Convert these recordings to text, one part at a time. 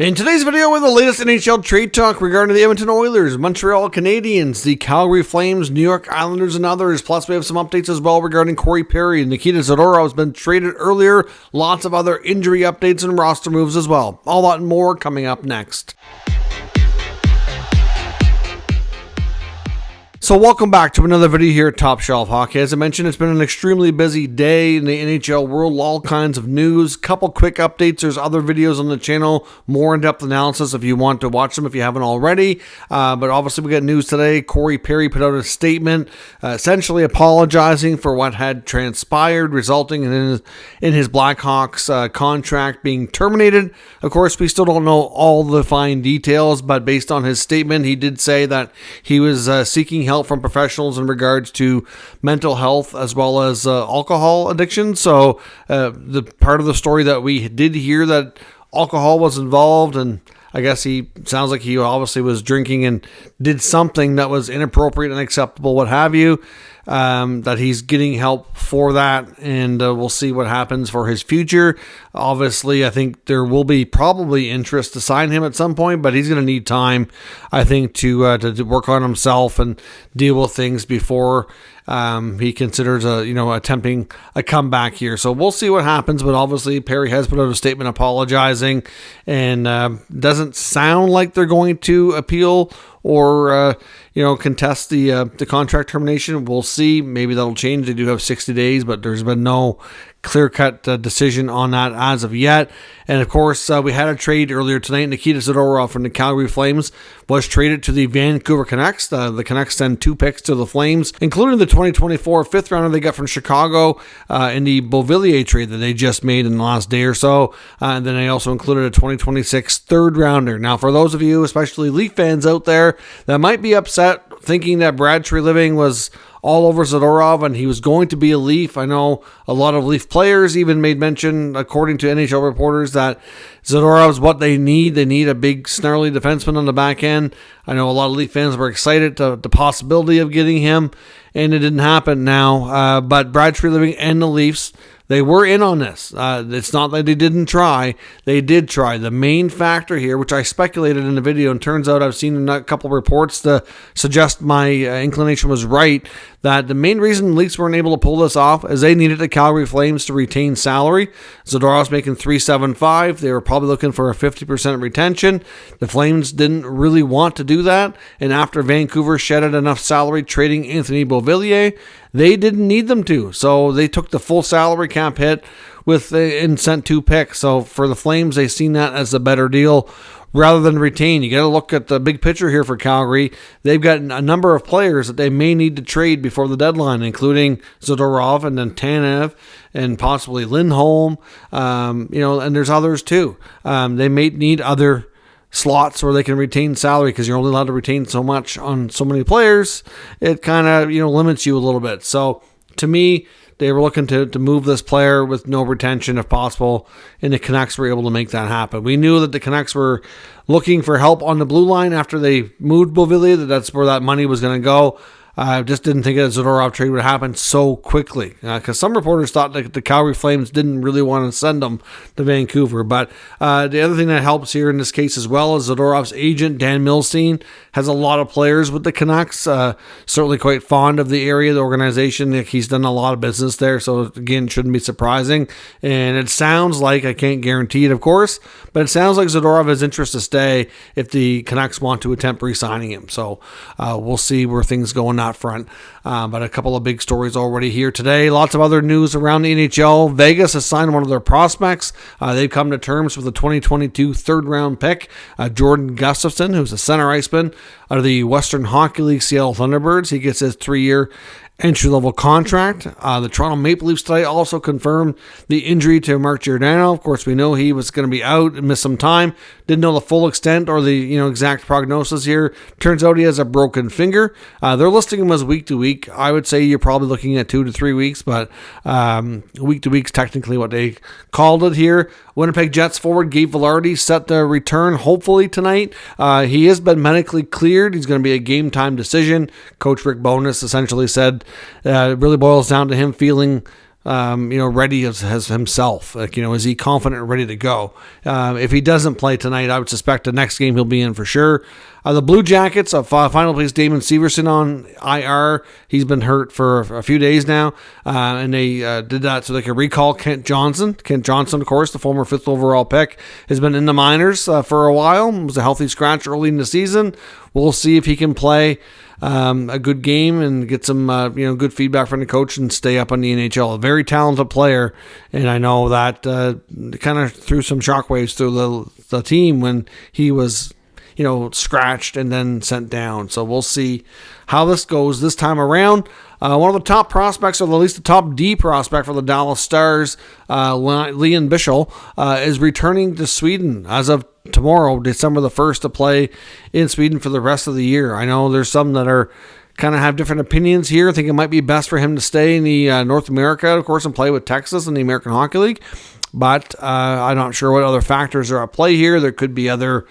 In today's video, with the latest NHL trade talk regarding the Edmonton Oilers, Montreal Canadiens, the Calgary Flames, New York Islanders, and others. Plus, we have some updates as well regarding Corey Perry. Nikita Zadorov has been traded earlier. Lots of other injury updates and roster moves as well. All that and more coming up next. So welcome back to another video here at Top Shelf Hockey. As I mentioned, it's been an extremely busy day in the NHL world, all kinds of news, couple quick updates. There's other videos on the channel, more in-depth analysis if you want to watch them if you haven't already. But obviously we got news today. Corey Perry put out a statement essentially apologizing for what had transpired, resulting in his Blackhawks contract being terminated. Of course, we still don't know all the fine details, but based on his statement, he did say that he was seeking help from professionals in regards to mental health as well as alcohol addiction. So the part of the story that we did hear that alcohol was involved, and I guess he sounds like he obviously was drinking and did something that was inappropriate, unacceptable, what have you, that he's getting help for that, and we'll see what happens for his future. Obviously, I think there will be probably interest to sign him at some point, but he's going to need time, I think, to work on himself and deal with things before he considers attempting a comeback here. So we'll see what happens, but obviously Perry has put out a statement apologizing, and doesn't sound like they're going to appeal or contest the contract termination. We'll see. Maybe that'll change. They do have 60 days, but there's been no clear-cut decision on that as of yet. And of course, we had a trade earlier tonight. Nikita Zadorov from the Calgary Flames was traded to the Vancouver Canucks. The Canucks send 2 picks to the Flames, including the 2024 fifth rounder they got from Chicago in the Beauvillier trade that they just made in the last day or so. And then they also included a 2026 third rounder. Now, for those of you, especially Leaf fans out there, that might be upset thinking that Brad Treliving was all over Zadorov and he was going to be a Leaf. I know a lot of Leaf players even made mention, according to NHL reporters, that Zadorov's what they need. They need a big, snarly defenseman on the back end. I know a lot of Leaf fans were excited to the possibility of getting him, and it didn't happen now. But Brad Treliving and the Leafs, they were in on this. It's not that they didn't try. They did try. The main factor here, which I speculated in the video, and turns out I've seen a couple of reports to suggest my inclination was right, that the main reason Leafs weren't able to pull this off is they needed the Calgary Flames to retain salary. Zadorov's making $375. They were probably looking for a 50% retention. The Flames didn't really want to do that, and after Vancouver shedded enough salary trading Anthony Beauvillier, they didn't need them to, so they took the full salary cap hit and sent 2 picks. So for the Flames, they've seen that as a better deal rather than retain. You got to look at the big picture here for Calgary. They've got a number of players that they may need to trade before the deadline, including Zadorov and then Tanev and possibly Lindholm, and there's others too. They may need other slots where they can retain salary, because you're only allowed to retain so much on so many players. It kind of limits you a little bit. So to me, they were looking to move this player with no retention if possible, and the Canucks were able to make that happen. We knew that the Canucks were looking for help on the blue line after they moved Beauvillier, that's where that money was going to go. I just didn't think a Zadorov trade would happen so quickly, because some reporters thought that the Calgary Flames didn't really want to send them to Vancouver. But the other thing that helps here in this case as well is Zadorov's agent, Dan Milstein, has a lot of players with the Canucks, certainly quite fond of the area, the organization. He's done a lot of business there, so again, shouldn't be surprising. And it sounds like, I can't guarantee it, of course, but it sounds like Zadorov has interest to stay if the Canucks want to attempt re-signing him. So we'll see where things go on that front. But a couple of big stories already here today. Lots of other news around the NHL. Vegas has signed one of their prospects. They've come to terms with the 2022 third round pick, Jordan Gustafson, who's a center iceman out of the Western Hockey League Seattle Thunderbirds. He gets his 3-year entry-level contract. The Toronto Maple Leafs today also confirmed the injury to Mark Giordano. Of course, we know he was going to be out and miss some time. Didn't know the full extent or the exact prognosis here. Turns out he has a broken finger. They're listing him as week to week. I would say you're probably looking at 2 to 3 weeks, but week to week is technically what they called it here. Winnipeg Jets forward Gabe Vilardi set to return hopefully tonight. He has been medically cleared. He's going to be a game time decision. Coach Rick Bowness essentially said it really boils down to him feeling ready as himself. Is he confident and ready to go? If he doesn't play tonight, I would suspect the next game he'll be in for sure. The Blue Jackets, final place Damon Severson on IR. He's been hurt for a few days now, and they did that so they could recall Kent Johnson. Kent Johnson, of course, the former 5th overall pick, has been in the minors for a while. It was a healthy scratch early in the season. We'll see if he can play a good game and get some good feedback from the coach and stay up on the NHL. A very talented player, and I know that kind of threw some shockwaves through the team when he was scratched and then sent down. So we'll see how this goes this time around. One of the top prospects, or at least the top D prospect for the Dallas Stars, Leon Bischel, is returning to Sweden as of tomorrow, December the 1st, to play in Sweden for the rest of the year. I know there's some that are kind of have different opinions here. I think it might be best for him to stay in the North America, of course, and play with Texas in the American Hockey League. But I'm not sure what other factors are at play here. There could be other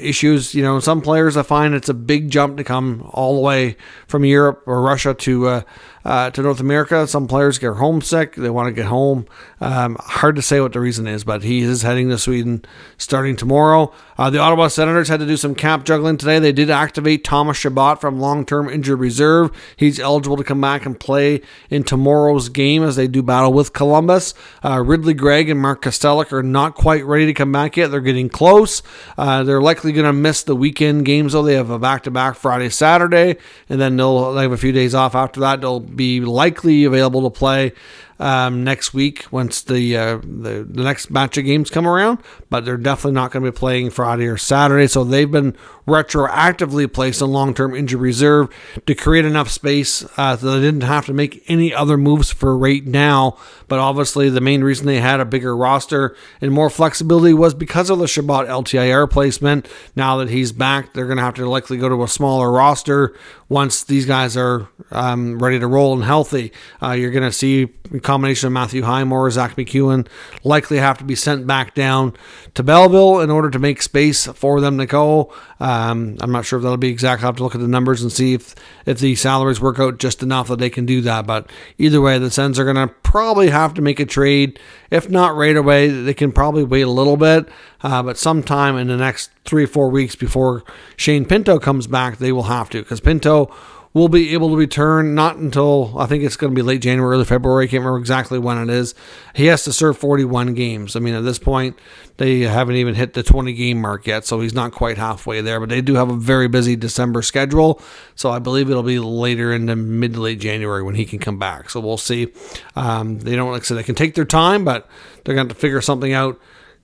issues. Some players, I find it's a big jump to come all the way from Europe or Russia to North America. Some players get homesick. They want to get home. Hard to say what the reason is, but he is heading to Sweden starting tomorrow. The Ottawa Senators had to do some cap juggling today. They did activate Thomas Chabot from long-term injured reserve. He's eligible to come back and play in tomorrow's game as they do battle with Columbus. Ridley Gregg and Mark Kostelik are not quite ready to come back yet. They're getting close. They're likely going to miss the weekend games, though. They have a back-to-back Friday, Saturday, and then they'll have a few days off after that. They'll be likely available to play next week once the next batch of games come around, but they're definitely not going to be playing Friday or Saturday, so they've been retroactively placed on long-term injury reserve to create enough space so they didn't have to make any other moves for right now. But obviously the main reason they had a bigger roster and more flexibility was because of the Chabot LTIR placement. Now that he's back, they're going to have to likely go to a smaller roster once these guys are ready to roll and healthy. You're going to see a combination of Matthew Highmore, Zach McEwen likely have to be sent back down to Belleville in order to make space for them to go. I'm not sure if that'll be exact. I'll have to look at the numbers and see if the salaries work out just enough that they can do that. But either way, the Sens are going to probably have to make a trade. If not right away, they can probably wait a little bit. But sometime in the next 3 or 4 weeks before Shane Pinto comes back, they will have to, because Pinto will be able to return not until, I think it's going to be late January, early February. I can't remember exactly when it is. He has to serve 41 games. I mean, at this point, they haven't even hit the 20-game mark yet, so he's not quite halfway there. But they do have a very busy December schedule, so I believe it'll be later in the mid to late January when he can come back. So we'll see. They don't, like I said, they can take their time, but they're going to have to figure something out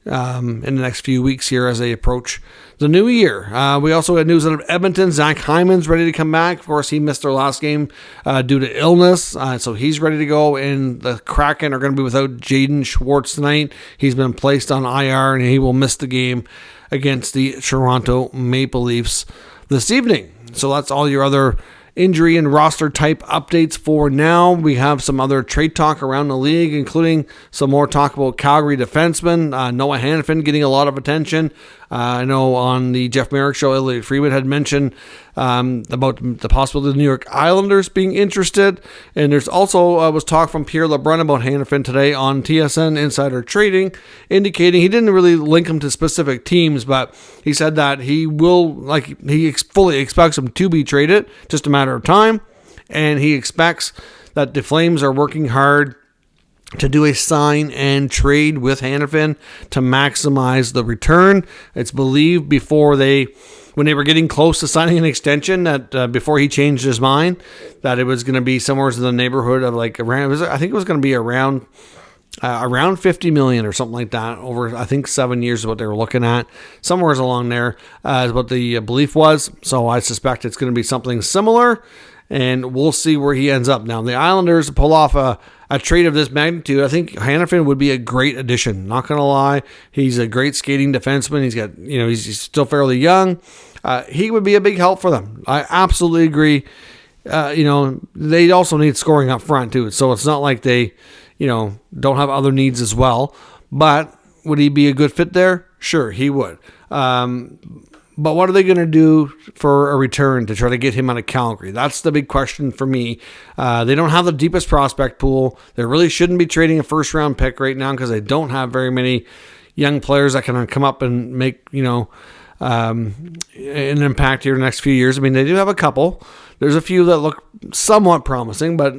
in the next few weeks here as they approach the new year. We also had news out of Edmonton. Zach Hyman's ready to come back. Of course, he missed their last game due to illness, so he's ready to go. And the Kraken are going to be without Jaden Schwartz tonight. He's been placed on IR, and he will miss the game against the Toronto Maple Leafs this evening. So that's all your other injury and roster type updates for now. We have some other trade talk around the league, including some more talk about Calgary defenseman Noah Hanifin getting a lot of attention. I know on the Jeff Merrick show, Elliot Freeman had mentioned about the possibility of the New York Islanders being interested. And there's also was talk from Pierre LeBrun about Hanifin today on TSN Insider Trading, indicating he didn't really link him to specific teams, but he said that he fully expects him to be traded, just a matter of time. And he expects that the Flames are working hard to do a sign and trade with Hanifin to maximize the return. It's believed when they were getting close to signing an extension, that before he changed his mind, that it was going to be somewhere in the neighborhood of I think it was going to be around $50 million or something like that over, I think, 7 years is what they were looking at. Somewhere along there is what the belief was. So I suspect it's going to be something similar, and we'll see where he ends up. Now, the Islanders pull off a trade of this magnitude. I think Hanifin would be a great addition. Not going to lie. He's a great skating defenseman. He's still fairly young. He would be a big help for them. I absolutely agree. They also need scoring up front too. So it's not like they, don't have other needs as well. But would he be a good fit there? Sure, he would. But what are they going to do for a return to try to get him out of Calgary? That's the big question for me. They don't have the deepest prospect pool. They really shouldn't be trading a first-round pick right now because they don't have very many young players that can come up and make, an impact here in the next few years. I mean, they do have a couple. There's a few that look somewhat promising, but,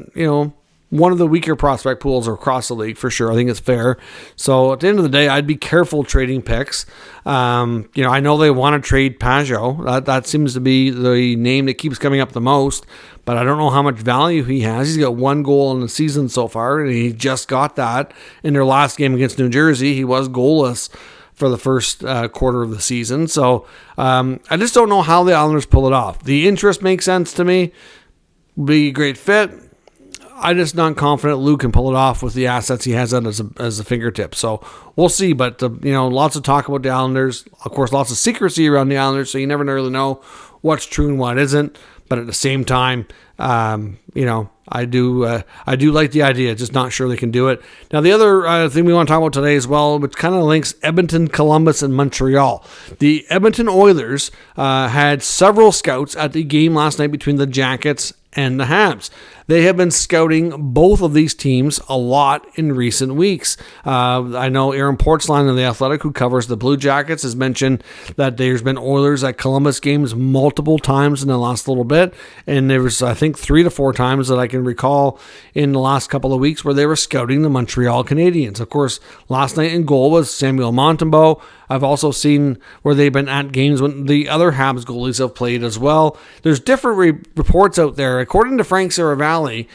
one of the weaker prospect pools are across the league for sure. I think it's fair. So at the end of the day, I'd be careful trading picks. I know they want to trade Pajot. That seems to be the name that keeps coming up the most, but I don't know how much value he has. He's got 1 goal in the season so far, and he just got that in their last game against New Jersey. He was goalless for the first quarter of the season. So I just don't know how the Islanders pull it off. The interest makes sense to me. Be a great fit. I'm just not confident Lou can pull it off with the assets he has as a fingertip. So we'll see. But, lots of talk about the Islanders. Of course, lots of secrecy around the Islanders, so you never really know what's true and what isn't. But at the same time, I do like the idea, just not sure they can do it. Now, the other thing we want to talk about today as well, which kind of links Edmonton, Columbus, and Montreal. The Edmonton Oilers had several scouts at the game last night between the Jackets and the Habs. They have been scouting both of these teams a lot in recent weeks. I know Aaron Portzline of The Athletic, who covers the Blue Jackets, has mentioned that there's been Oilers at Columbus games multiple times in the last little bit, and there was, I think, 3 to 4 times that I can recall in the last couple of weeks where they were scouting the Montreal Canadiens. Of course, last night in goal was Samuel Montembeault. I've also seen where they've been at games when the other Habs goalies have played as well. There's different reports out there. According to Frank Saravalli,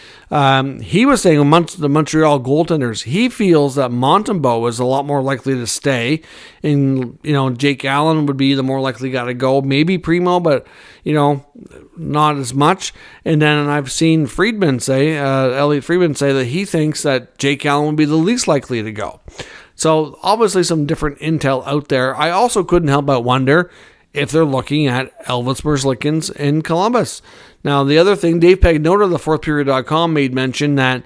he was saying amongst the Montreal goaltenders, he feels that Montembeault is a lot more likely to stay. And, Jake Allen would be the more likely guy to go. Maybe Primo, but, not as much. And then I've seen Elliot Friedman say that he thinks that Jake Allen would be the least likely to go. So obviously some different intel out there. I also couldn't help but wonder if they're looking at Elvis Merzlikins in Columbus. Now, the other thing, Dave Pagnotta of the fourthperiod.com made mention that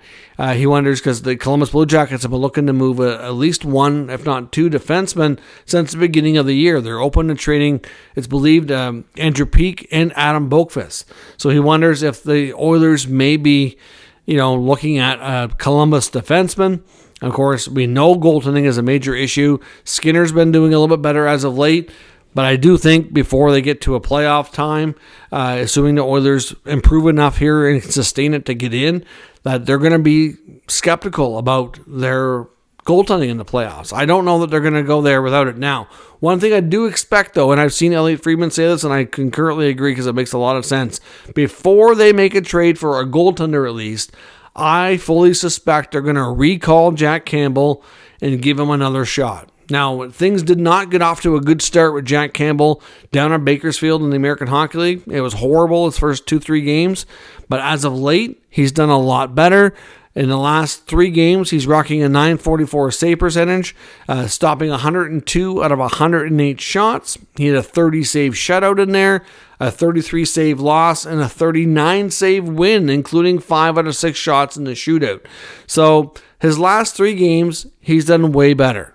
he wonders because the Columbus Blue Jackets have been looking to move at least 1, if not 2 defensemen since the beginning of the year. They're open to trading, it's believed, Andrew Peeke and Adam Boqvist. So he wonders if the Oilers may be, looking at a Columbus defenseman. Of course, we know goaltending is a major issue. Skinner's been doing a little bit better as of late, but I do think before they get to a playoff time, assuming the Oilers improve enough here and sustain it to get in, that they're going to be skeptical about their goaltending in the playoffs. I don't know that they're going to go there without it now. One thing I do expect, though, and I've seen Elliot Friedman say this, and I concurrently agree because it makes a lot of sense, before they make a trade for a goaltender at least, I fully suspect they're going to recall Jack Campbell and give him another shot. Now, things did not get off to a good start with Jack Campbell down in Bakersfield in the American Hockey League. It was horrible his first 2-3 games, but as of late, he's done a lot better. In the last 3 games, he's rocking a .944 save percentage, stopping 102 out of 108 shots. He had a 30-save shutout in there, a 33-save loss, and a 39-save win, including 5 out of 6 shots in the shootout. So his last 3 games, he's done way better.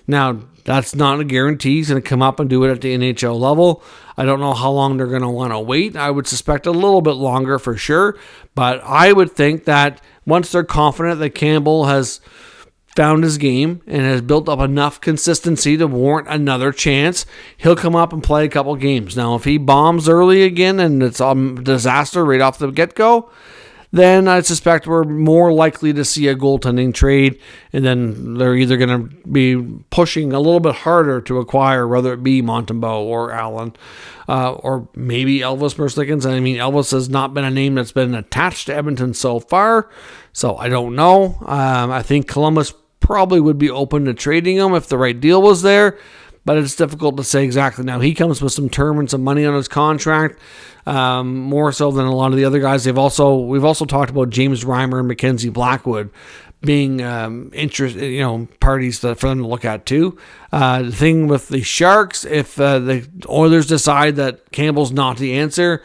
Now, that's not a guarantee he's going to come up and do it at the NHL level. I don't know how long they're going to want to wait. I would suspect a little bit longer for sure, but I would think that once they're confident that Campbell has found his game and has built up enough consistency to warrant another chance, he'll come up and play a couple games. Now, if he bombs early again and it's a disaster right off the get-go, then I suspect we're more likely to see a goaltending trade, and then they're either going to be pushing a little bit harder to acquire, whether it be Montembeault or Allen, or maybe Elvis Merzlikins. I mean, Elvis has not been a name that's been attached to Edmonton so far, so I don't know. I think Columbus probably would be open to trading him if the right deal was there, but it's difficult to say exactly. Now, he comes with some term and some money on his contract, more so than a lot of the other guys. We've also talked about James Reimer and Mackenzie Blackwood being parties for them to look at too. The thing with the Sharks, if the Oilers decide that Campbell's not the answer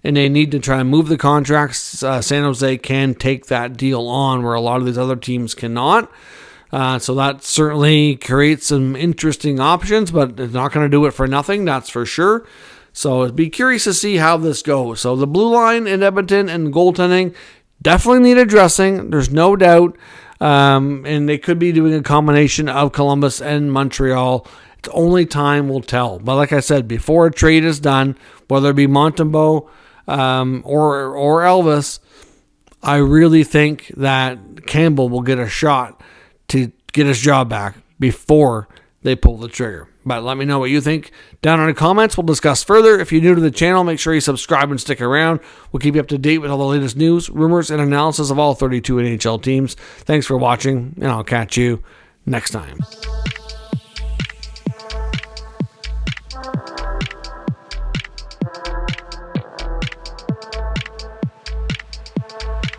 and they need to try and move the contracts, San Jose can take that deal on where a lot of these other teams cannot. So that certainly creates some interesting options, but it's not going to do it for nothing, that's for sure. So be curious to see how this goes. So the blue line in Edmonton and goaltending definitely need addressing. There's no doubt. And they could be doing a combination of Columbus and Montreal. It's only time will tell. But like I said, before a trade is done, whether it be Montembeault or Elvis, I really think that Campbell will get a shot to get his job back before they pull the trigger. But let me know what you think down in the comments. We'll discuss further. If you're new to the channel, make sure you subscribe and stick around. We'll keep you up to date with all the latest news, rumors, and analysis of all 32 NHL teams. Thanks for watching, and I'll catch you next time.